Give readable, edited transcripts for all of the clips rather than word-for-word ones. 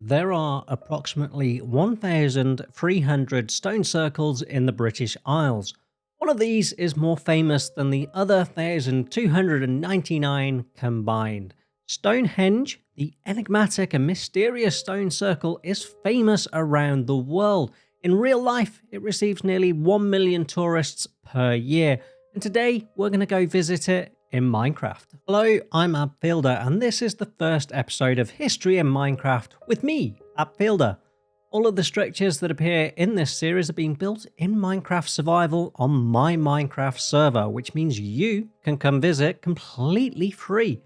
There are approximately 1,300 stone circles in the British Isles. One of these is more famous than the other 1,299 combined. Stonehenge, the enigmatic and mysterious stone circle, is famous around the world. In real life, it receives nearly 1 million tourists per year, and today we're going to go visit it in Minecraft. Hello, I'm AppFielder, and this is the first episode of History in Minecraft with me, AppFielder. All of the structures that appear in this series are being built in Minecraft Survival on my Minecraft server, which means you can come visit completely free.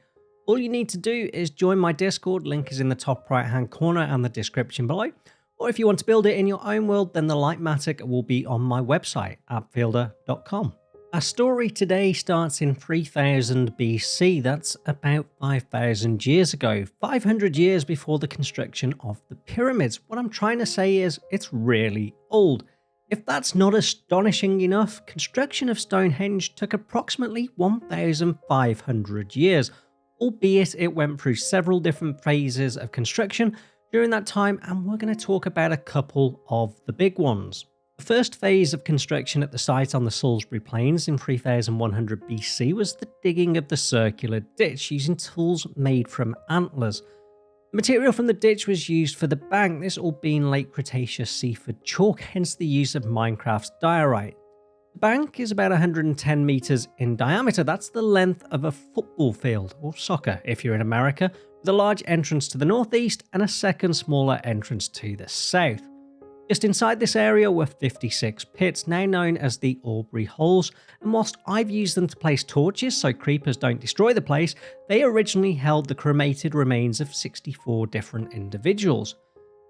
All you need to do is join my Discord, link is in the top right hand corner and the description below. Or if you want to build it in your own world, then the Litematic will be on my website, appfielder.com. Our story today starts in 3000 BC, that's about 5,000 years ago, 500 years before the construction of the pyramids. What I'm trying to say is, it's really old. If that's not astonishing enough, construction of Stonehenge took approximately 1,500 years, albeit it went through several different phases of construction during that time, and we're going to talk about a couple of the big ones. The first phase of construction at the site on the Salisbury Plains in 3100 BC was the digging of the circular ditch using tools made from antlers. The material from the ditch was used for the bank, this all being late Cretaceous Seaford chalk, hence the use of Minecraft's diorite. The bank is about 110 meters in diameter, that's the length of a football field, or soccer if you're in America, with a large entrance to the northeast and a second smaller entrance to the south. Just inside this area were 56 pits, now known as the Aubrey Holes, and whilst I've used them to place torches so creepers don't destroy the place, they originally held the cremated remains of 64 different individuals.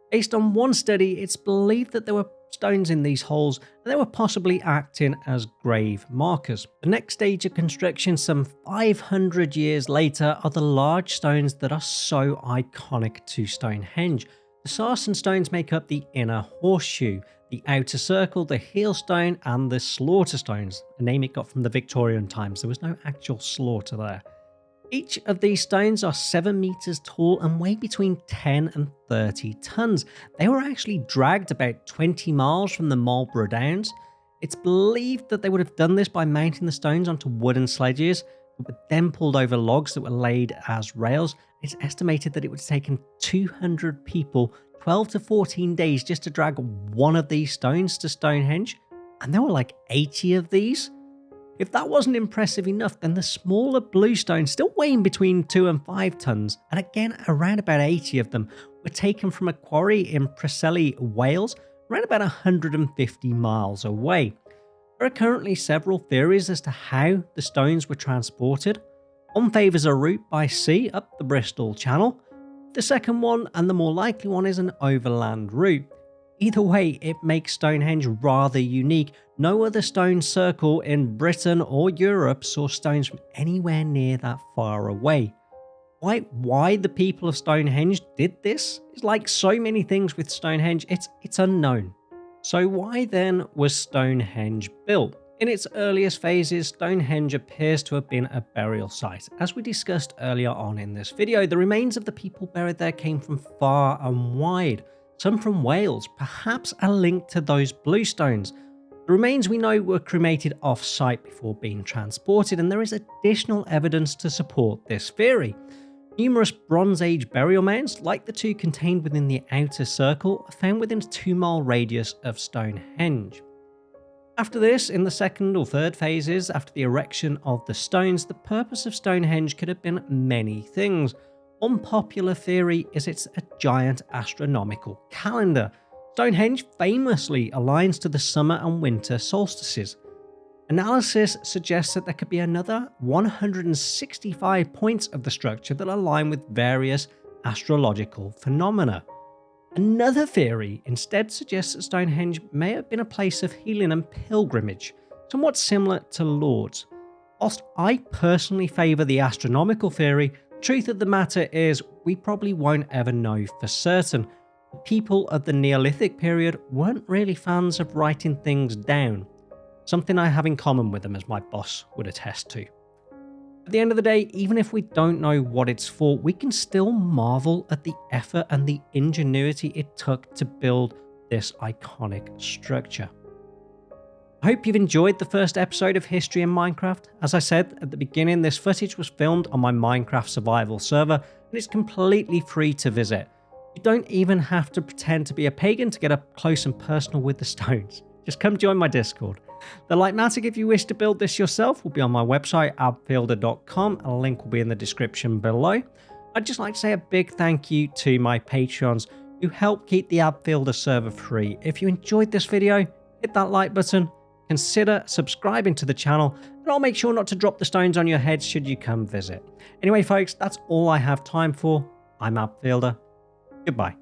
Based on one study, it's believed that there were stones in these holes and they were possibly acting as grave markers. The next stage of construction, some 500 years later, are the large stones that are so iconic to Stonehenge. The sarsen stones make up the inner horseshoe, the outer circle, the heel stone, and the slaughter stones, a name it got from the Victorian times. There was no actual slaughter there. Each of these stones are 7 meters tall and weigh between 10 and 30 tons. They were actually dragged about 20 miles from the Marlborough Downs. It's believed that they would have done this by mounting the stones onto wooden sledges, that were then pulled over logs that were laid as rails. It's estimated that it would have taken 200 people 12 to 14 days just to drag one of these stones to Stonehenge, and there were like 80 of these. If that wasn't impressive enough, then the smaller blue stones, still weighing between 2 and 5 tons, and again around about 80 of them, were taken from a quarry in Preseli, Wales, around about 150 miles away. There are currently several theories as to how the stones were transported. One favours a route by sea up the Bristol Channel. The second one, and the more likely one, is an overland route. Either way, it makes Stonehenge rather unique. No other stone circle in Britain or Europe saw stones from anywhere near that far away. Why the people of Stonehenge did this is like so many things with Stonehenge, it's unknown. So why then was Stonehenge built? In its earliest phases, Stonehenge appears to have been a burial site. As we discussed earlier on in this video, the remains of the people buried there came from far and wide, some from Wales, perhaps a link to those blue stones. The remains we know were cremated off-site before being transported, and there is additional evidence to support this theory. Numerous Bronze Age burial mounds, like the two contained within the outer circle, are found within a 2-mile radius of Stonehenge. After this, in the second or third phases, after the erection of the stones, the purpose of Stonehenge could have been many things. One popular theory is it's a giant astronomical calendar. Stonehenge famously aligns to the summer and winter solstices. Analysis suggests that there could be another 165 points of the structure that align with various astrological phenomena. Another theory instead suggests that Stonehenge may have been a place of healing and pilgrimage, somewhat similar to Lourdes. Whilst I personally favour the astronomical theory, the truth of the matter is we probably won't ever know for certain. The people of the Neolithic period weren't really fans of writing things down, something I have in common with them, as my boss would attest to. At the end of the day, even if we don't know what it's for, we can still marvel at the effort and the ingenuity it took to build this iconic structure. I hope you've enjoyed the first episode of History in Minecraft. As I said at the beginning, this footage was filmed on my Minecraft survival server, and it's completely free to visit. You don't even have to pretend to be a pagan to get up close and personal with the stones. Just come join my Discord. The Litematic, if you wish to build this yourself, will be on my website, abfielder.com. A link will be in the description below. I'd just like to say a big thank you to my Patreons who help keep the Abfielder server free. If you enjoyed this video, hit that like button, consider subscribing to the channel, and I'll make sure not to drop the stones on your head should you come visit. Anyway, folks, that's all I have time for. I'm Abfielder. Goodbye.